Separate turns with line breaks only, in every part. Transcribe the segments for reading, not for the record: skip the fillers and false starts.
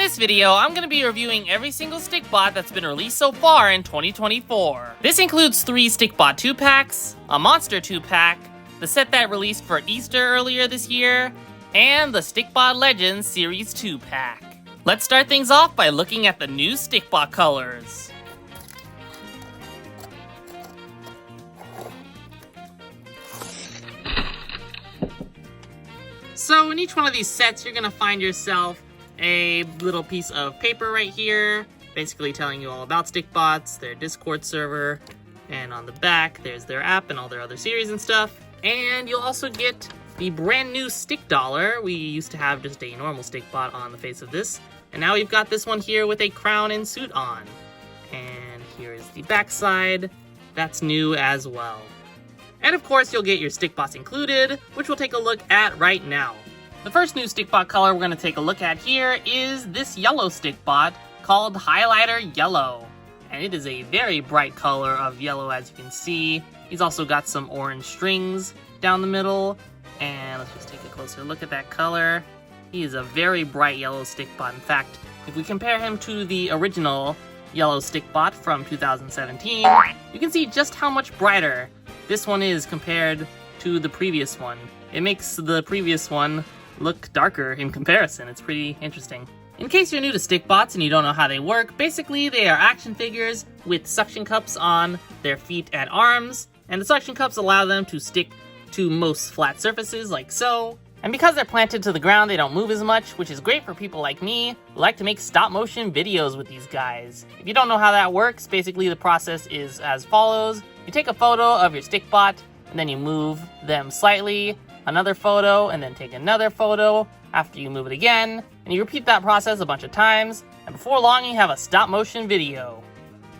this video, I'm going to be reviewing every single Stikbot that's been released so far in 2024. This includes 3 Stikbot 2-packs, a Monster 2-pack, the set that released for Easter earlier this year, and the Stikbot Legendz Series 2-pack. Let's start things off by looking at the new Stikbot colors. So in each one of these sets, you're going to find yourself a little piece of paper right here, basically telling you all about Stikbots, their Discord server, and on the back, there's their app and all their other series and stuff. And you'll also get the brand new Stick Dollar. We used to have just a normal Stikbot on the face of this, and now we've got this one here with a crown and suit on. And here's the back side. That's new as well. And of course, you'll get your Stikbots included, which we'll take a look at right now. The first new Stikbot color we're going to take a look at here is this yellow Stikbot called Highlighter Yellow. And it is a very bright color of yellow, as you can see. He's also got some orange strings down the middle. And let's just take a closer look at that color. He is a very bright yellow Stikbot. In fact, if we compare him to the original yellow Stikbot from 2017, you can see just how much brighter this one is compared to the previous one. It makes the previous one look darker in comparison. It's pretty interesting. In case you're new to Stikbots and you don't know how they work, basically they are action figures with suction cups on their feet and arms, and the suction cups allow them to stick to most flat surfaces like so. And because they're planted to the ground, they don't move as much, which is great for people like me who like to make stop motion videos with these guys. If you don't know how that works, basically the process is as follows. You take a photo of your Stikbot, and then you move them slightly, another photo, and then take another photo after you move it again, and you repeat that process a bunch of times, and before long you have a stop motion video.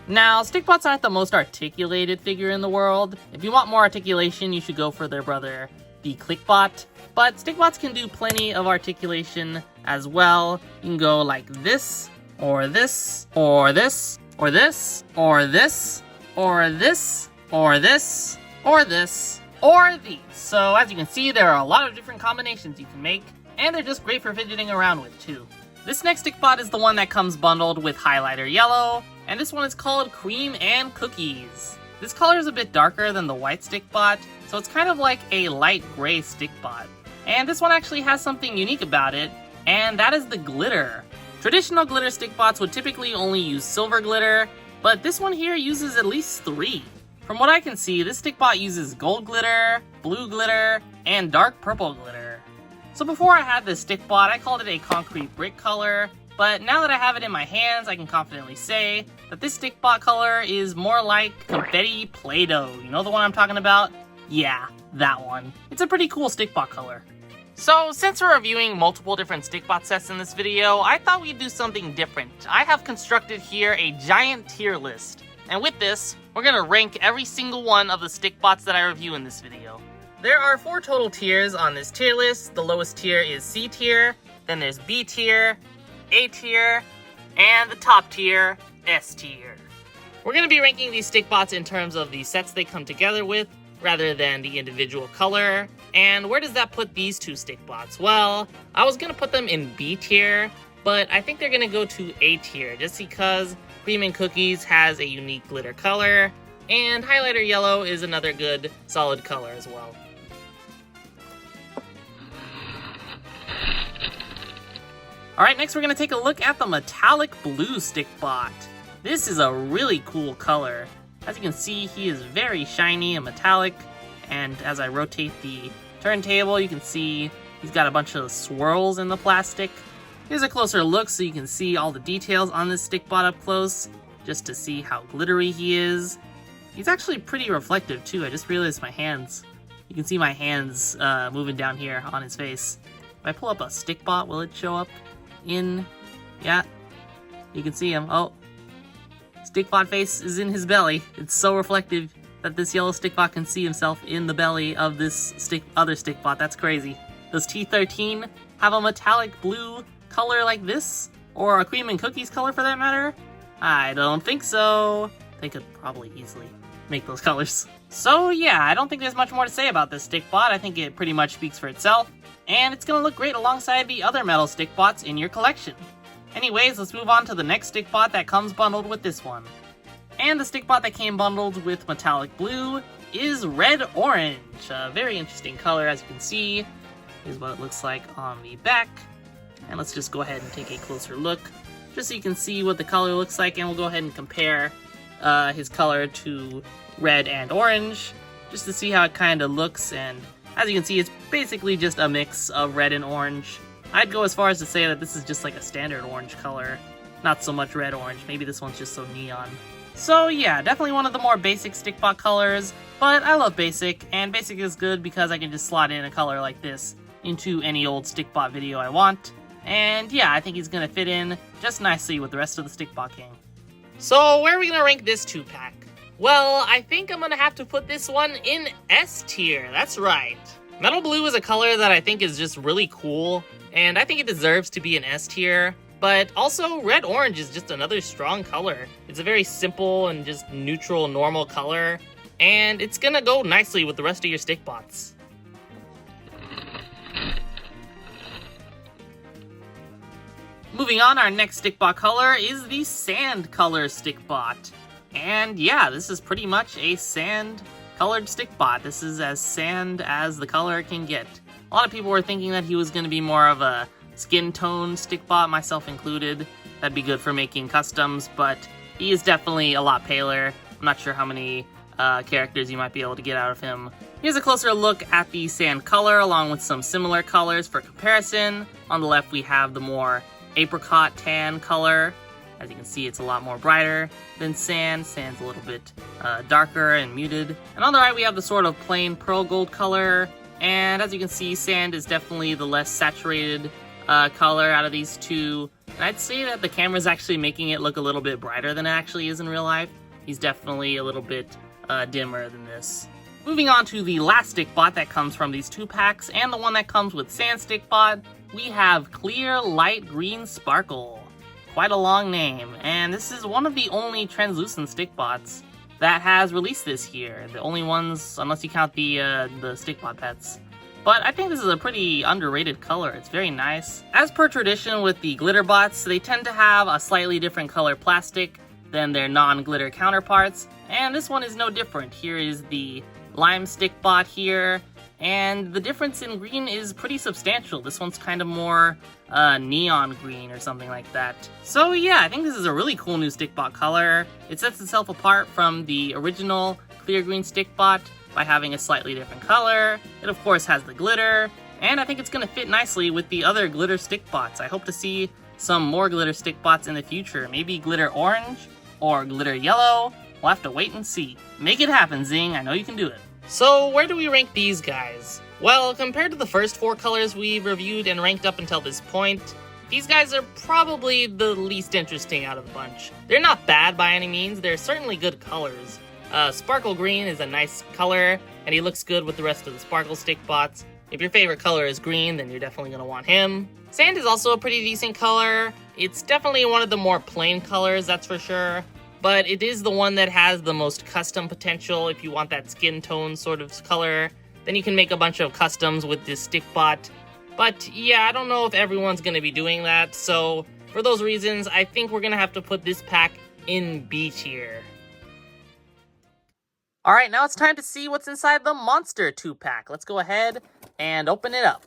Now, Stikbots aren't the most articulated figure in the world. If you want more articulation, you should go for their brother, the Clickbot. But Stikbots can do plenty of articulation as well. You can go like this, or this, or this, or this, or this, or this, or this, or this, or these. So as you can see, there are a lot of different combinations you can make, and they're just great for fidgeting around with too. This next Stikbot is the one that comes bundled with Highlighter Yellow, and this one is called Cream and Cookies. This color is a bit darker than the white Stikbot, so it's kind of like a light gray Stikbot. And this one actually has something unique about it, and that is the glitter. Traditional glitter Stikbots would typically only use silver glitter, but this one here uses at least 3. From what I can see, this Stikbot uses gold glitter, blue glitter, and dark purple glitter. So before I had this Stikbot, I called it a concrete brick color, but now that I have it in my hands, I can confidently say that this Stikbot color is more like confetti Play-Doh. You know the one I'm talking about? Yeah, that one. It's a pretty cool Stikbot color. So, since we're reviewing multiple different Stikbot sets in this video, I thought we'd do something different. I have constructed here a giant tier list. And with this, we're going to rank every single one of the Stikbots that I review in this video. There are 4 total tiers on this tier list. The lowest tier is C tier, then there's B tier, A tier, and the top tier, S tier. We're going to be ranking these Stikbots in terms of the sets they come together with, rather than the individual color. And where does that put these 2 Stikbots? Well, I was going to put them in B tier, but I think they're going to go to A tier, just because Cream and Cookies has a unique glitter color, and Highlighter Yellow is another good, solid color as well. Alright, next we're going to take a look at the metallic blue Stikbot. This is a really cool color. As you can see, he is very shiny and metallic, and as I rotate the turntable, you can see he's got a bunch of swirls in the plastic. Here's a closer look so you can see all the details on this Stikbot up close, just to see how glittery he is. He's actually pretty reflective too. I just realized my hands. You can see my hands moving down here on his face. If I pull up a Stikbot, will it show up in? Yeah, you can see him. Oh, Stikbot face is in his belly. It's so reflective that this yellow Stikbot can see himself in the belly of this other Stikbot. That's crazy. Does T13 have a metallic blue color like this? Or a Cream and Cookies color for that matter? I don't think so. They could probably easily make those colors. So yeah, I don't think there's much more to say about this Stikbot. I think it pretty much speaks for itself, and it's gonna look great alongside the other metal Stikbots in your collection. Anyways, let's move on to the next Stikbot that comes bundled with this one. And the Stikbot that came bundled with metallic blue is red orange. A very interesting color, as you can see. Here's what it looks like on the back. And let's just go ahead and take a closer look, just so you can see what the color looks like, and we'll go ahead and compare his color to red and orange, just to see how it kind of looks. And as you can see, it's basically just a mix of red and orange. I'd go as far as to say that this is just like a standard orange color, not so much red orange. Maybe this one's just so neon. So yeah, definitely one of the more basic Stikbot colors, but I love basic, and basic is good because I can just slot in a color like this into any old Stikbot video I want. And yeah, I think he's gonna fit in just nicely with the rest of the Stikbot gang. So where are we gonna rank this 2-pack? Well, I think I'm gonna have to put this one in S tier, that's right. Metal blue is a color that I think is just really cool, and I think it deserves to be an S tier. But also, red orange is just another strong color. It's a very simple and just neutral, normal color, and it's gonna go nicely with the rest of your Stikbots. Moving on, our next Stikbot color is the sand color Stikbot. And yeah, this is pretty much a sand colored Stikbot. This is as sand as the color can get. A lot of people were thinking that he was going to be more of a skin tone Stikbot, myself included. That'd be good for making customs, but he is definitely a lot paler. I'm not sure how many characters you might be able to get out of him. Here's a closer look at the sand color, along with some similar colors for comparison. On the left, we have the more apricot tan color. As you can see, it's a lot more brighter than sand. Sand's a little bit darker and muted. And on the right, we have the sort of plain pearl gold color. And as you can see, sand is definitely the less saturated color out of these two. And I'd say that the camera's actually making it look a little bit brighter than it actually is in real life. He's definitely a little bit dimmer than this. Moving on to the last Stikbot that comes from these 2-packs, and the one that comes with Sand Stikbot, we have Clear Light Green Sparkle. Quite a long name, and this is one of the only translucent Stikbots that has released this year. The only ones, unless you count the Stikbot pets. But I think this is a pretty underrated color. It's very nice. As per tradition with the glitter bots, they tend to have a slightly different color plastic than their non-glitter counterparts, and this one is no different. Here is the lime Stikbot here, and the difference in green is pretty substantial. This one's kind of more neon green or something like that. So yeah, I think this is a really cool new Stikbot color. It sets itself apart from the original clear green Stikbot by having a slightly different color. It of course has the glitter, and I think it's gonna fit nicely with the other glitter Stikbots. I hope to see some more glitter Stikbots in the future. Maybe glitter orange or glitter yellow. We'll have to wait and see. Make it happen, Zing. I know you can do it. So where do we rank these guys? Well, compared to the first 4 colors we've reviewed and ranked up until this point, these guys are probably the least interesting out of the bunch. They're not bad by any means, they're certainly good colors. Sparkle Green is a nice color, and he looks good with the rest of the Sparkle Stikbots. If your favorite color is green, then you're definitely going to want him. Sand is also a pretty decent color. It's definitely one of the more plain colors, that's for sure. But it is the one that has the most custom potential. If you want that skin tone sort of color, then you can make a bunch of customs with this Stikbot. But yeah, I don't know if everyone's going to be doing that, so for those reasons, I think we're going to have to put this pack in B tier. Alright, now it's time to see what's inside the Monster 2-pack. Let's go ahead and open it up.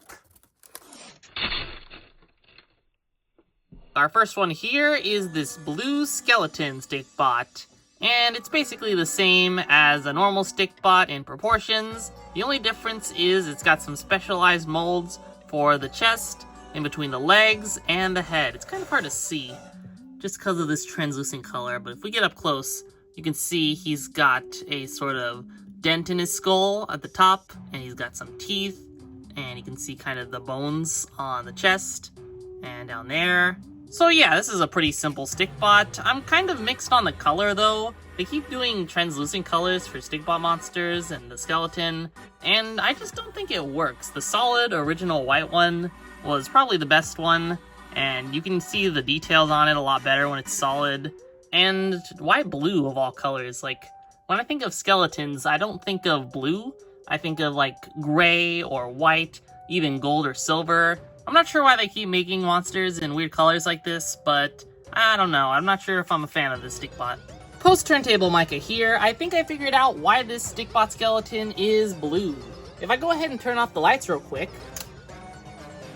Our first one here is this blue skeleton Stikbot, and it's basically the same as a normal Stikbot in proportions. The only difference is it's got some specialized molds for the chest, in between the legs, and the head. It's kind of hard to see just because of this translucent color, but if we get up close, you can see he's got a sort of dent in his skull at the top, and he's got some teeth, and you can see kind of the bones on the chest and down there. So yeah, this is a pretty simple Stikbot. I'm kind of mixed on the color though. They keep doing translucent colors for Stikbot monsters and the skeleton, and I just don't think it works. The solid original white one was probably the best one, and you can see the details on it a lot better when it's solid. And why blue of all colors? Like, when I think of skeletons, I don't think of blue. I think of like gray or white, even gold or silver. I'm not sure why they keep making monsters in weird colors like this, but I don't know. I'm not sure if I'm a fan of this Stikbot. Post turntable Micah here. I think I figured out why this Stikbot skeleton is blue. If I go ahead and turn off the lights real quick,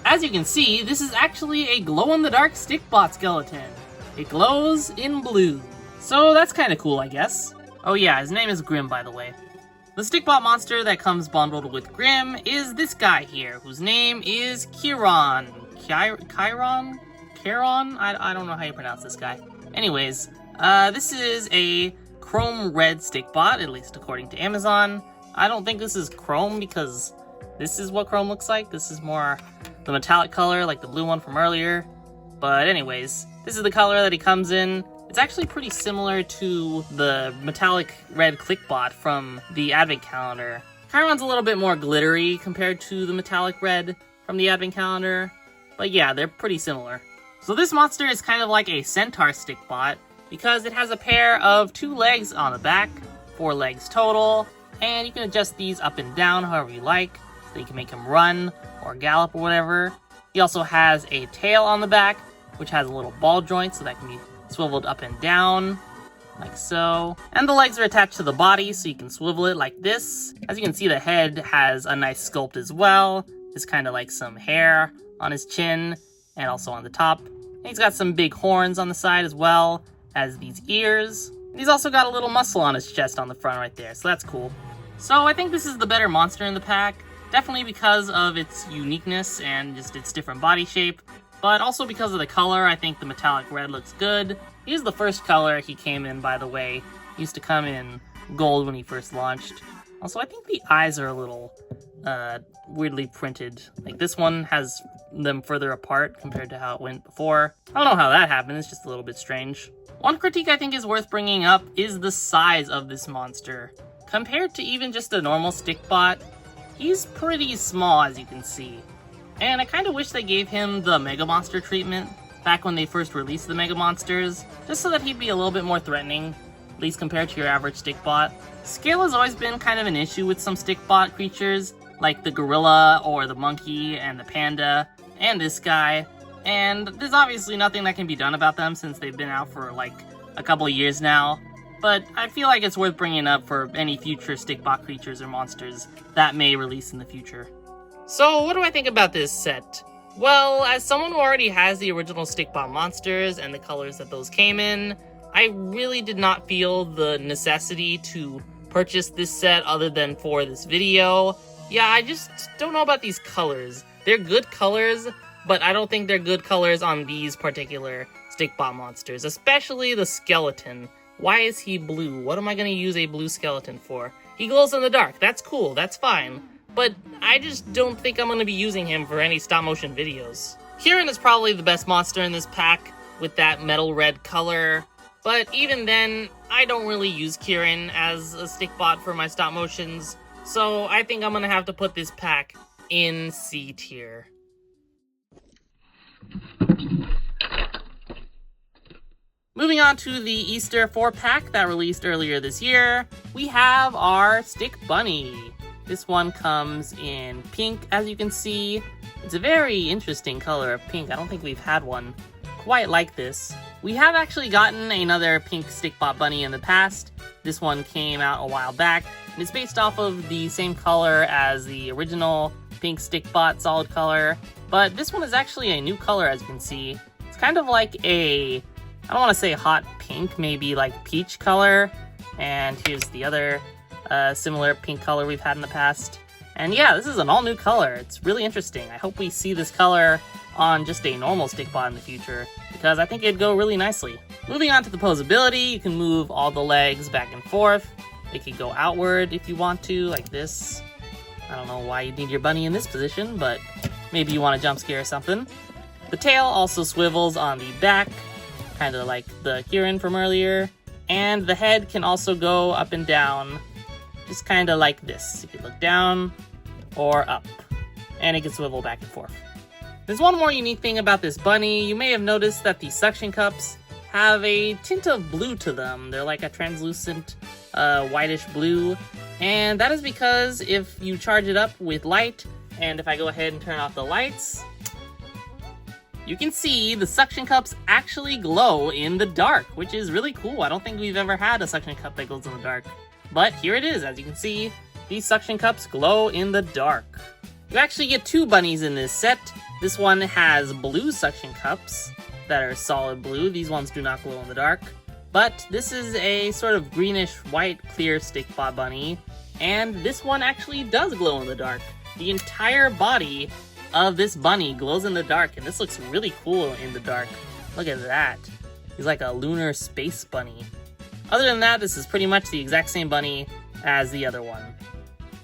as you can see, this is actually a glow-in-the-dark Stikbot skeleton. It glows in blue. So that's kind of cool, I guess. Oh yeah, his name is Grim, by the way. The Stikbot monster that comes bundled with Grim is this guy here, whose name is Chiron. Chiron? I don't know how you pronounce this guy. Anyways, this is a chrome red Stikbot, at least according to Amazon. I don't think this is chrome because this is what chrome looks like. This is more the metallic color, like the blue one from earlier. But anyways, this is the color that he comes in. It's actually pretty similar to the metallic red Clickbot from the advent calendar. Chiron's a little bit more glittery compared to the metallic red from the advent calendar. But yeah, they're pretty similar. So this monster is kind of like a centaur Stikbot because it has a pair of 2 legs on the back, 4 legs total, and you can adjust these up and down however you like, so you can make him run or gallop or whatever. He also has a tail on the back, which has a little ball joint so that can be swiveled up and down, like so. And the legs are attached to the body so you can swivel it like this. As you can see, the head has a nice sculpt as well. Just kind of like some hair on his chin and also on the top. And he's got some big horns on the side as well as these ears. And he's also got a little muscle on his chest on the front right there, so that's cool. So I think this is the better monster in the pack, definitely because of its uniqueness and just its different body shape, but also because of the color. I think the metallic red looks good. He's the first color he came in, by the way. He used to come in gold when he first launched. Also, I think the eyes are a little weirdly printed. Like this one has them further apart compared to how it went before. I don't know how that happened, it's just a little bit strange. One critique I think is worth bringing up is the size of this monster. Compared to even just a normal Stikbot, he's pretty small, as you can see. And I kind of wish they gave him the Mega Monster treatment back when they first released the Mega Monsters, just so that he'd be a little bit more threatening, at least compared to your average Stikbot. Scale has always been kind of an issue with some Stikbot creatures, like the gorilla or the monkey and the panda and this guy, and there's obviously nothing that can be done about them since they've been out for like a couple of years now, but I feel like it's worth bringing up for any future Stikbot creatures or monsters that may release in the future. So what do I think about this set? Well, as someone who already has the original Stikbot monsters and the colors that those came in, I really did not feel the necessity to purchase this set other than for this video. Yeah, I just don't know about these colors. They're good colors, but I don't think they're good colors on these particular Stikbot monsters, especially the skeleton. Why is he blue? What am I going to use a blue skeleton for? He glows in the dark. That's cool. That's fine. But I just don't think I'm going to be using him for any stop-motion videos. Kieran is probably the best monster in this pack with that metal red color. But even then, I don't really use Kieran as a Stikbot for my stop-motions. So I think I'm going to have to put this pack in C tier. Moving on to the Easter 4-pack that released earlier this year, we have our Stick Bunny. This one comes in pink, as you can see. It's a very interesting color of pink. I don't think we've had one quite like this. We have actually gotten another pink Stikbot bunny in the past. This one came out a while back, and it's based off of the same color as the original pink Stikbot solid color, but this one is actually a new color, as you can see. It's kind of like a, I don't want to say hot pink, maybe like peach color, and here's the other similar pink color we've had in the past. And yeah, this is an all-new color. It's really interesting. I hope we see this color on just a normal Stikbot in the future, because I think it'd go really nicely. Moving on to the posability, you can move all the legs back and forth. It can go outward if you want to, like this. I don't know why you need your bunny in this position, but maybe you want a jump scare or something. The tail also swivels on the back, kind of like the Kieran from earlier. And the head can also go up and down, just kind of like this. You can look down or up, and it can swivel back and forth. There's one more unique thing about this bunny. You may have noticed that the suction cups have a tint of blue to them. They're like a translucent whitish blue, and that is because if you charge it up with light, and if I go ahead and turn off the lights, you can see the suction cups actually glow in the dark, which is really cool. I don't think we've ever had a suction cup that glows in the dark. But here it is. As you can see, these suction cups glow in the dark. You actually get 2 bunnies in this set. This one has blue suction cups that are solid blue. These ones do not glow in the dark. But this is a sort of greenish white clear Stikbot bunny. And this one actually does glow in the dark. The entire body of this bunny glows in the dark, and this looks really cool in the dark. Look at that. He's like a lunar space bunny. Other than that, this is pretty much the exact same bunny as the other one.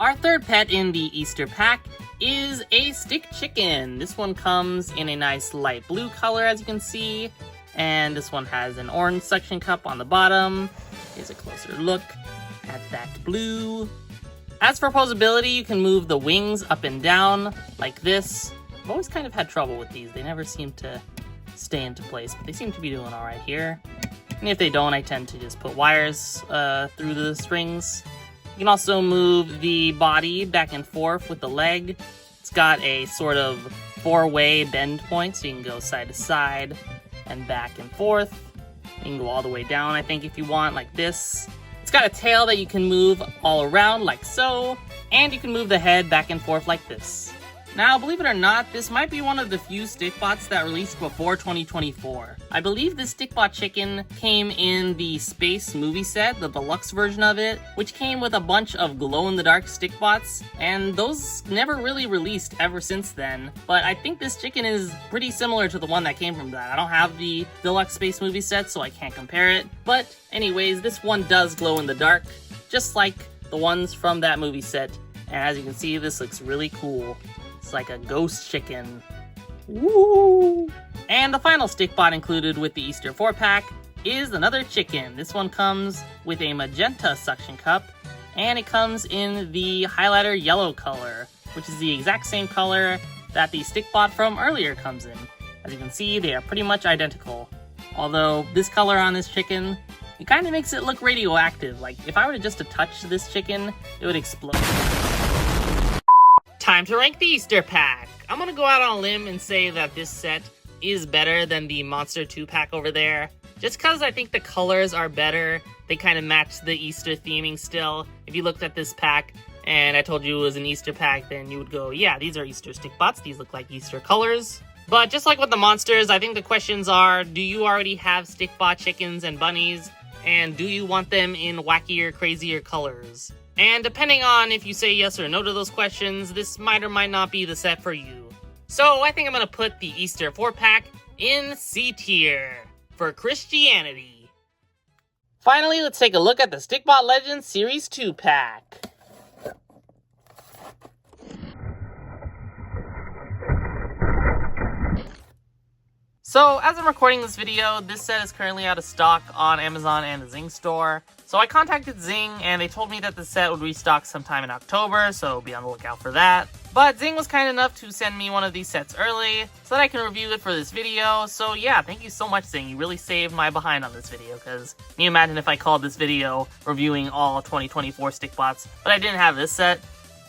Our third pet in the Easter pack is a stick chicken. This one comes in a nice light blue color, as you can see, and this one has an orange suction cup on the bottom. Here's a closer look at that blue. As for posability, you can move the wings up and down like this. I've always kind of had trouble with these. They never seem to stay into place, but they seem to be doing all right here. And if they don't, I tend to just put wires through the strings. You can also move the body back and forth with the leg. It's got a sort of 4-way bend point, so you can go side to side and back and forth. You can go all the way down, I think, if you want, like this. It's got a tail that you can move all around like so, and you can move the head back and forth like this. Now, believe it or not, this might be one of the few Stikbots that released before 2024. I believe this Stikbot chicken came in the Space movie set, the deluxe version of it, which came with a bunch of glow-in-the-dark Stikbots, and those never really released ever since then. But I think this chicken is pretty similar to the one that came from that. I don't have the deluxe Space movie set, so I can't compare it. But anyways, this one does glow in the dark, just like the ones from that movie set. And as you can see, this looks really cool. It's like a ghost chicken. Woo! And the final Stikbot included with the Easter 4-pack is another chicken. This one comes with a magenta suction cup, and it comes in the highlighter yellow color, which is the exact same color that the Stikbot from earlier comes in. As you can see, they are pretty much identical. Although this color on this chicken, it kind of makes it look radioactive. Like, if I were to just to touch this chicken, it would explode. Time to rank the Easter pack. I'm gonna go out on a limb and say that this set is better than the Monster 2-pack over there. Just because I think the colors are better. They kind of match the Easter theming still. If you looked at this pack and I told you it was an Easter pack, then you would go, yeah, these are Easter Stikbots. These look like Easter colors. But just like with the monsters, I think the questions are, do you already have Stikbot chickens and bunnies? And do you want them in wackier, crazier colors? And depending on if you say yes or no to those questions, this might or might not be the set for you. So I think I'm going to put the Easter 4-pack in C tier for Christianity. Finally, let's take a look at the Stikbot Legendz Series 2-pack. So, as I'm recording this video, this set is currently out of stock on Amazon and the Zing Store. So I contacted Zing, and they told me that the set would restock sometime in October, so be on the lookout for that. But Zing was kind enough to send me one of these sets early, so that I can review it for this video. So yeah, thank you so much, Zing. You really saved my behind on this video, because can you imagine if I called this video reviewing all 2024 Stikbots, but I didn't have this set?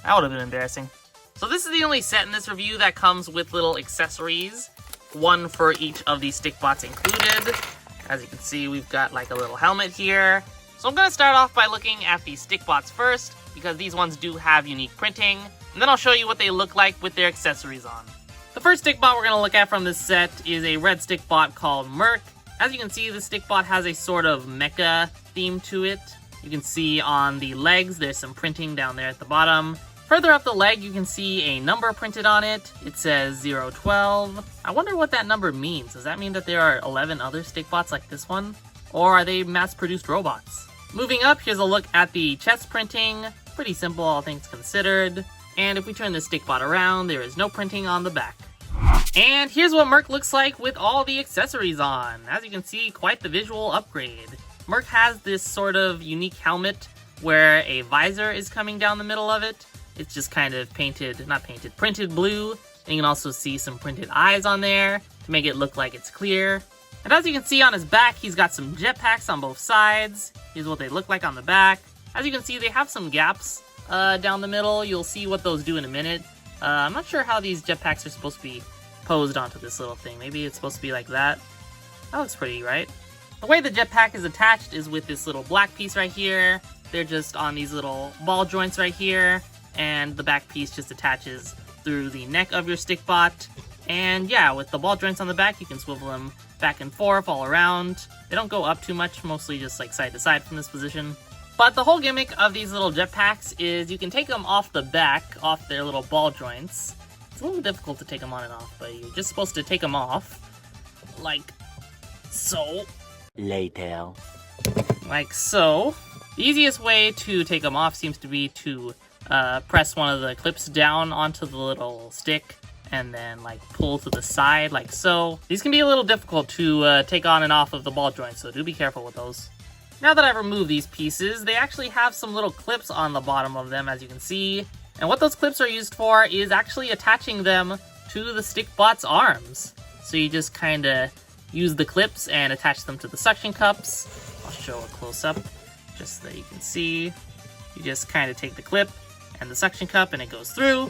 That would have been embarrassing. So this is the only set in this review that comes with little accessories. One for each of these Stikbots included. As you can see, we've got like a little helmet here. So I'm going to start off by looking at the Stikbots first, because these ones do have unique printing, and then I'll show you what they look like with their accessories on. The first Stikbot we're going to look at from this set is a red Stikbot called Merc. As you can see, the Stikbot has a sort of mecha theme to it. You can see on the legs, there's some printing down there at the bottom. Further up the leg, you can see a number printed on it. It says 012. I wonder what that number means. Does that mean that there are 11 other Stikbots like this one? Or are they mass-produced robots? Moving up, here's a look at the chest printing. Pretty simple, all things considered. And if we turn the Stikbot around, there is no printing on the back. And here's what Merc looks like with all the accessories on. As you can see, quite the visual upgrade. Merc has this sort of unique helmet where a visor is coming down the middle of it. It's just kind of printed blue. And you can also see some printed eyes on there to make it look like it's clear. And as you can see on his back, he's got some jetpacks on both sides. Here's what they look like on the back. As you can see, they have some gaps down the middle. You'll see what those do in a minute. I'm not sure how these jetpacks are supposed to be superimposed onto this little thing. Maybe it's supposed to be like that. That looks pretty, right? The way the jetpack is attached is with this little black piece right here. They're just on these little ball joints right here, and the back piece just attaches through the neck of your Stikbot. And yeah, with the ball joints on the back, you can swivel them back and forth all around. They don't go up too much, mostly just like side to side from this position. But the whole gimmick of these little jetpacks is you can take them off the back, off their little ball joints. It's a little difficult to take them on and off, but you're just supposed to take them off, like so.
Later.
Like so. The easiest way to take them off seems to be to press one of the clips down onto the little stick and then like pull to the side like so. These can be a little difficult to take on and off of the ball joints, so do be careful with those. Now that I've removed these pieces, they actually have some little clips on the bottom of them, as you can see. And what those clips are used for is actually attaching them to the Stikbot's arms. So you just kind of use the clips and attach them to the suction cups. I'll show a close-up just so that you can see. You just kind of take the clip and the suction cup and it goes through.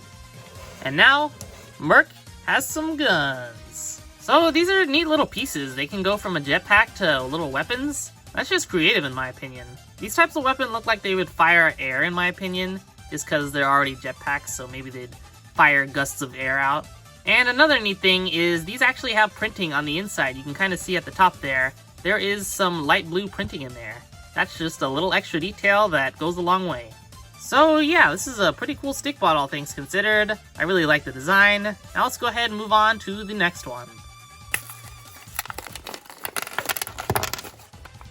And now, Merc has some guns. So these are neat little pieces. They can go from a jetpack to little weapons. That's just creative in my opinion. These types of weapons look like they would fire air in my opinion, just because they're already jetpacks, so maybe they'd fire gusts of air out. And another neat thing is these actually have printing on the inside. You can kind of see at the top there, there is some light blue printing in there. That's just a little extra detail that goes a long way. So yeah, this is a pretty cool Stikbot all things considered. I really like the design. Now let's go ahead and move on to the next one.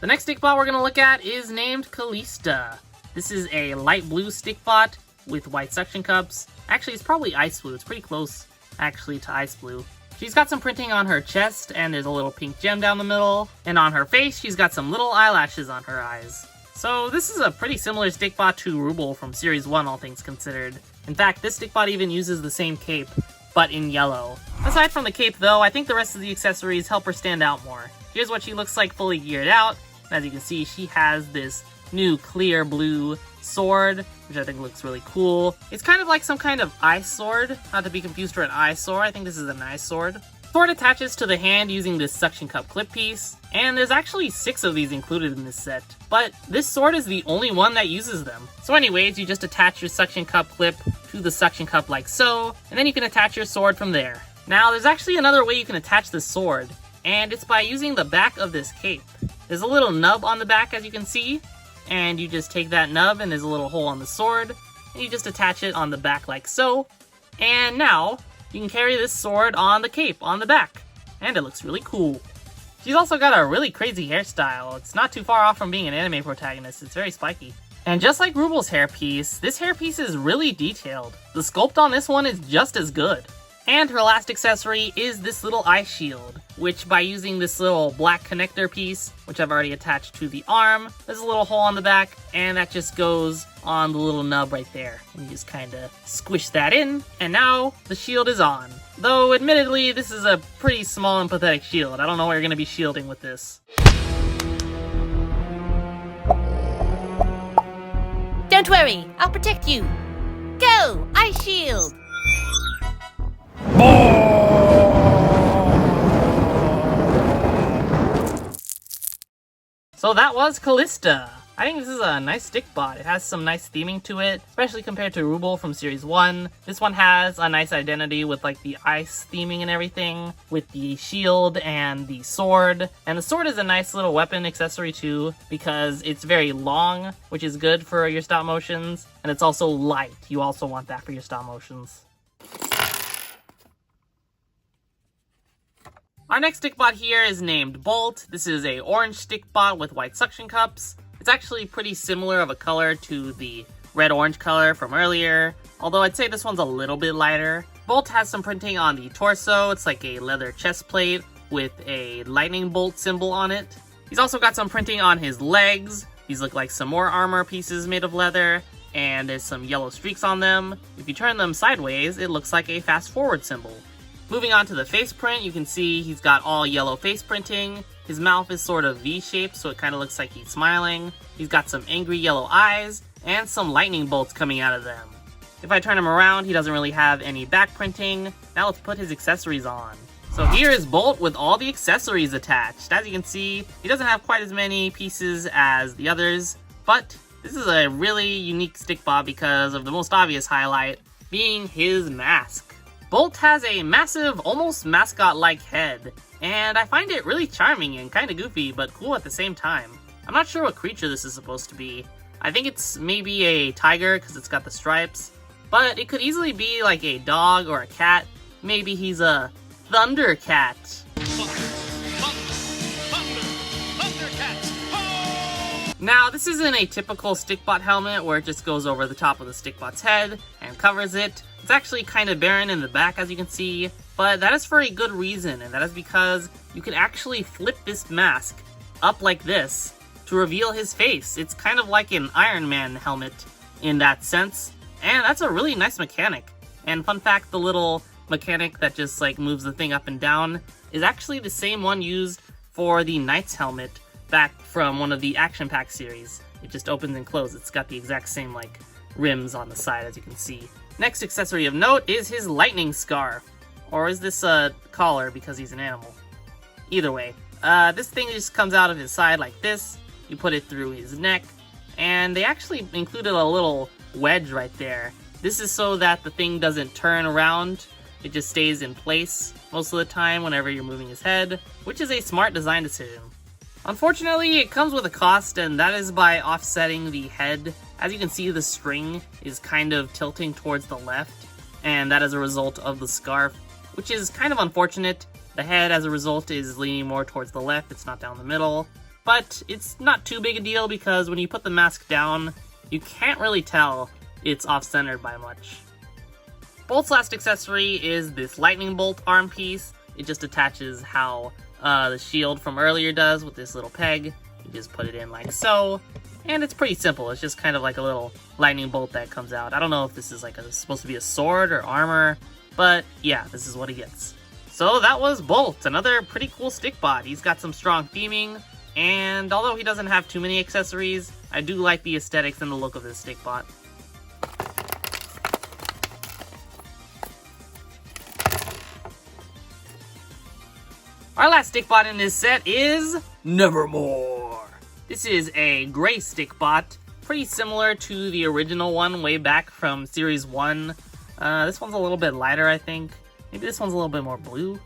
The next Stikbot we're going to look at is named Callista. This is a light blue Stikbot with white suction cups. Actually, it's probably ice blue. It's pretty close, actually, to ice blue. She's got some printing on her chest, and there's a little pink gem down the middle. And on her face, she's got some little eyelashes on her eyes. So this is a pretty similar Stikbot to Ruble from Series 1, all things considered. In fact, this Stikbot even uses the same cape, but in yellow. Aside from the cape, though, I think the rest of the accessories help her stand out more. Here's what she looks like fully geared out. As you can see, she has this new clear blue sword, which I think looks really cool. It's kind of like some kind of ice sword, not to be confused for an eyesore. I think this is an ice sword. Sword attaches to the hand using this suction cup clip piece, and there's actually 6 of these included in this set, but this sword is the only one that uses them. So anyways, you just attach your suction cup clip to the suction cup like so, and then you can attach your sword from there. Now, there's actually another way you can attach this sword, and it's by using the back of this cape. There's a little nub on the back, as you can see, and you just take that nub and there's a little hole on the sword, and you just attach it on the back like so, and now you can carry this sword on the cape on the back, and it looks really cool. She's also got a really crazy hairstyle. It's not too far off from being an anime protagonist. It's very spiky. And just like Ruble's hairpiece, this hairpiece is really detailed. The sculpt on this one is just as good. And her last accessory is this little ice shield, which by using this little black connector piece, which I've already attached to the arm, there's a little hole on the back, and that just goes on the little nub right there. And you just kind of squish that in, and now the shield is on. Though, admittedly, this is a pretty small and pathetic shield. I don't know what you're going to be shielding with this.
Don't worry, I'll protect you. Go, Ice Shield!
So that was Callista. I think this is a nice Stikbot. It has some nice theming to it, especially compared to Ruble from Series 1. This one has a nice identity with like the ice theming and everything, with the shield and the sword. And the sword is a nice little weapon accessory too, because it's very long, which is good for your stop motions, and it's also light. You also want that for your stop motions. Our next Stikbot here is named Bolt. This is a orange Stikbot with white suction cups. It's actually pretty similar of a color to the red-orange color from earlier, although I'd say this one's a little bit lighter. Bolt has some printing on the torso. It's like a leather chest plate with a lightning bolt symbol on it. He's also got some printing on his legs. These look like some more armor pieces made of leather, and there's some yellow streaks on them. If you turn them sideways, it looks like a fast-forward symbol. Moving on to the face print, you can see he's got all yellow face printing. His mouth is sort of V-shaped, so it kind of looks like he's smiling. He's got some angry yellow eyes, and some lightning bolts coming out of them. If I turn him around, he doesn't really have any back printing. Now let's put his accessories on. So here is Bolt with all the accessories attached. As you can see, he doesn't have quite as many pieces as the others, but this is a really unique Stikbot because of the most obvious highlight being his mask. Bolt has a massive, almost mascot-like head, and I find it really charming and kind of goofy, but cool at the same time. I'm not sure what creature this is supposed to be. I think it's maybe a tiger because it's got the stripes, but it could easily be like a dog or a cat. Maybe he's a Thundercat. Now, this isn't a typical Stikbot helmet where it just goes over the top of the Stikbot's head and covers it. It's actually kind of barren in the back, as you can see, but that is for a good reason, and that is because you can actually flip this mask up like this to reveal his face. It's kind of like an Iron Man helmet in that sense, and that's a really nice mechanic. And fun fact, the little mechanic that just like moves the thing up and down is actually the same one used for the Knight's helmet back from one of the Action Pack series. It just opens and closes. It's got the exact same like rims on the side, as you can see. Next accessory of note is his lightning scarf. Or is this a collar because he's an animal? Either way, this thing just comes out of his side like this. You put it through his neck, and they actually included a little wedge right there. This is so that the thing doesn't turn around. It just stays in place most of the time whenever you're moving his head, which is a smart design decision. Unfortunately, it comes with a cost, and that is by offsetting the head. As you can see, the string is kind of tilting towards the left, and that is a result of the scarf, which is kind of unfortunate. The head, as a result, is leaning more towards the left. It's not down the middle, but it's not too big a deal because when you put the mask down, you can't really tell it's off-centered by much. Bolt's last accessory is this lightning bolt arm piece. It just attaches how the shield from earlier does with this little peg. You just put it in like so, and it's pretty simple. It's just kind of like a little lightning bolt that comes out. I don't know if this is like supposed to be a sword or armor, but yeah, this is what he gets. So that was Bolt, another pretty cool Stikbot. He's got some strong theming, and although he doesn't have too many accessories, I do like the aesthetics and the look of this Stikbot. Our last Stikbot in this set is Nevermore. This is a gray Stikbot, pretty similar to the original one way back from Series 1. This one's a little bit lighter, I think. Maybe this one's a little bit more blue.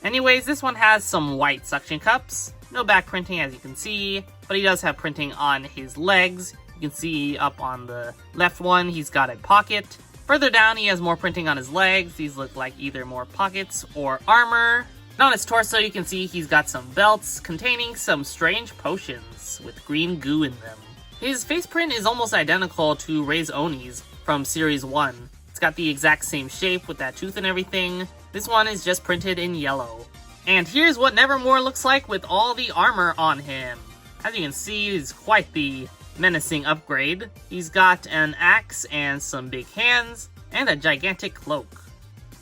Anyways, this one has some white suction cups. No back printing, as you can see, but he does have printing on his legs. You can see up on the left one, he's got a pocket. Further down, he has more printing on his legs. These look like either more pockets or armor. And on his torso, you can see he's got some belts containing some strange potions with green goo in them. His face print is almost identical to Rei's Oni's from Series 1. It's got the exact same shape with that tooth and everything. This one is just printed in yellow. And here's what Nevermore looks like with all the armor on him. As you can see, he's quite the menacing upgrade. He's got an axe and some big hands, and a gigantic cloak.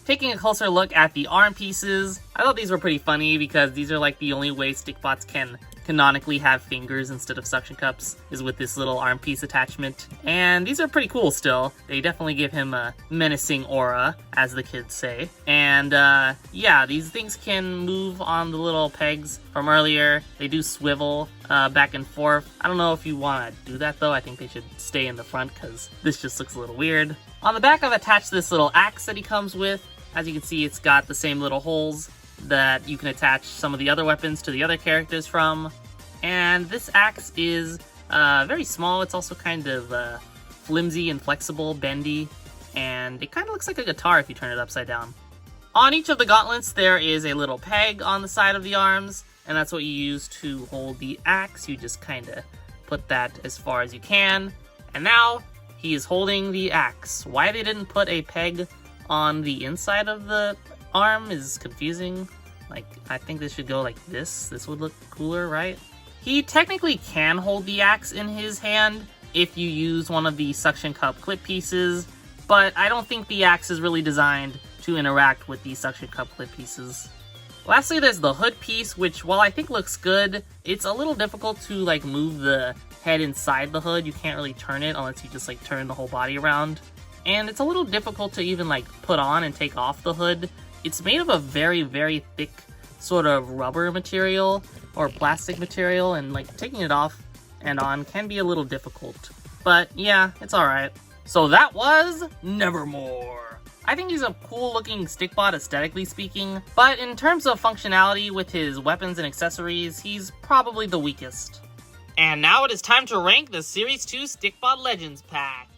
Taking a closer look at the arm pieces, I thought these were pretty funny because these are like the only way Stikbots can canonically have fingers instead of suction cups, is with this little arm piece attachment. And these are pretty cool still. They definitely give him a menacing aura, as the kids say. And yeah, these things can move on the little pegs from earlier. They do swivel back and forth. I don't know if you want to do that though. I think they should stay in the front because this just looks a little weird. On the back, I've attached this little axe that he comes with. As you can see, it's got the same little holes that you can attach some of the other weapons to the other characters from. And this axe is very small. It's also kind of flimsy and flexible, bendy, and it kind of looks like a guitar if you turn it upside down. On each of the gauntlets, there is a little peg on the side of the arms, and that's what you use to hold the axe. You just kind of put that as far as you can. And now he is holding the axe. Why they didn't put a peg on the inside of the arm is confusing. Like, I think this should go like this. This would look cooler, right? He technically can hold the axe in his hand if you use one of the suction cup clip pieces, but I don't think the axe is really designed to interact with the suction cup clip pieces. Lastly, there's the hood piece, which while I think looks good, it's a little difficult to like move the head inside the hood. You can't really turn it unless you just like turn the whole body around. and it's a little difficult to even like put on and take off the hood. It's made of a very, very thick sort of rubber material or plastic material, and like taking it off and on can be a little difficult. But yeah, it's alright. So that was Nevermore. I think he's a cool looking Stikbot aesthetically speaking, but in terms of functionality with his weapons and accessories, he's probably the weakest. And now it is time to rank the Series 2 Stikbot Legendz pack.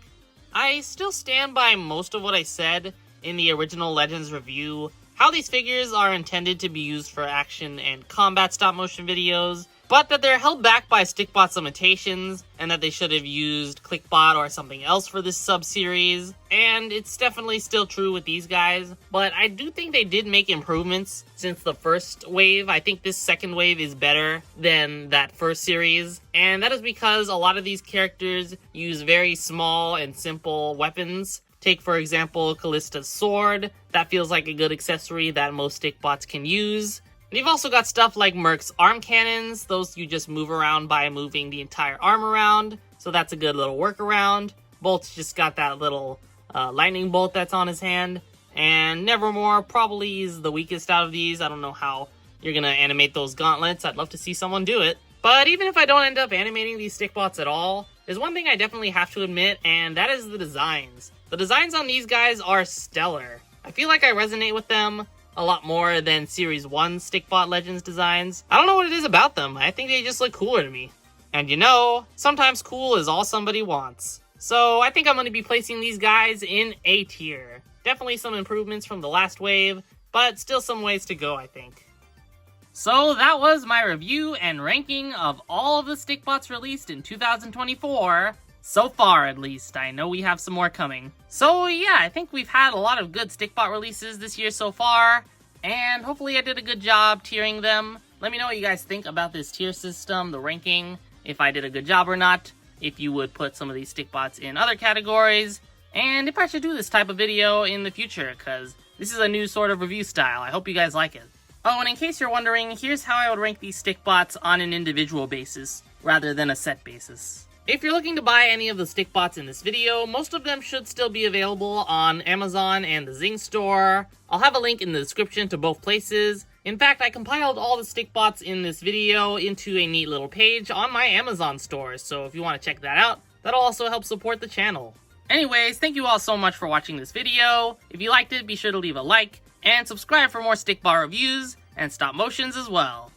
I still stand by most of what I said in the original Legends review, how these figures are intended to be used for action and combat stop motion videos, but that they're held back by Stikbot's limitations, and that they should have used Clickbot or something else for this sub-series, and it's definitely still true with these guys, but I do think they did make improvements since the first wave. I think this second wave is better than that first series, and that is because a lot of these characters use very small and simple weapons. Take, for example, Callista's sword. That feels like a good accessory that most Stikbots can use. And you've also got stuff like Merc's arm cannons. Those you just move around by moving the entire arm around, so that's a good little workaround. Bolt's just got that little lightning bolt that's on his hand. And Nevermore probably is the weakest out of these. I don't know how you're going to animate those gauntlets. I'd love to see someone do it. But even if I don't end up animating these Stikbots at all, there's one thing I definitely have to admit, and that is the designs. The designs on these guys are stellar. I feel like I resonate with them a lot more than Series 1 Stikbot Legendz designs. I don't know what it is about them. I think they just look cooler to me. And you know, sometimes cool is all somebody wants. So I think I'm going to be placing these guys in A tier. Definitely some improvements from the last wave, but still some ways to go, I think. So that was my review and ranking of all of the Stikbots released in 2024. So far, at least. I know we have some more coming. So yeah, I think we've had a lot of good Stikbot releases this year so far, and hopefully I did a good job tiering them. Let me know what you guys think about this tier system, the ranking, if I did a good job or not, if you would put some of these Stikbots in other categories, and if I should do this type of video in the future, because this is a new sort of review style. I hope you guys like it. Oh, and in case you're wondering, here's how I would rank these Stikbots on an individual basis, rather than a set basis. If you're looking to buy any of the Stikbots in this video, most of them should still be available on Amazon and the Zing Store. I'll have a link in the description to both places. In fact, I compiled all the Stikbots in this video into a neat little page on my Amazon store, so if you want to check that out, that'll also help support the channel. Anyways, thank you all so much for watching this video. If you liked it, be sure to leave a like, and subscribe for more Stikbot reviews and stop motions as well.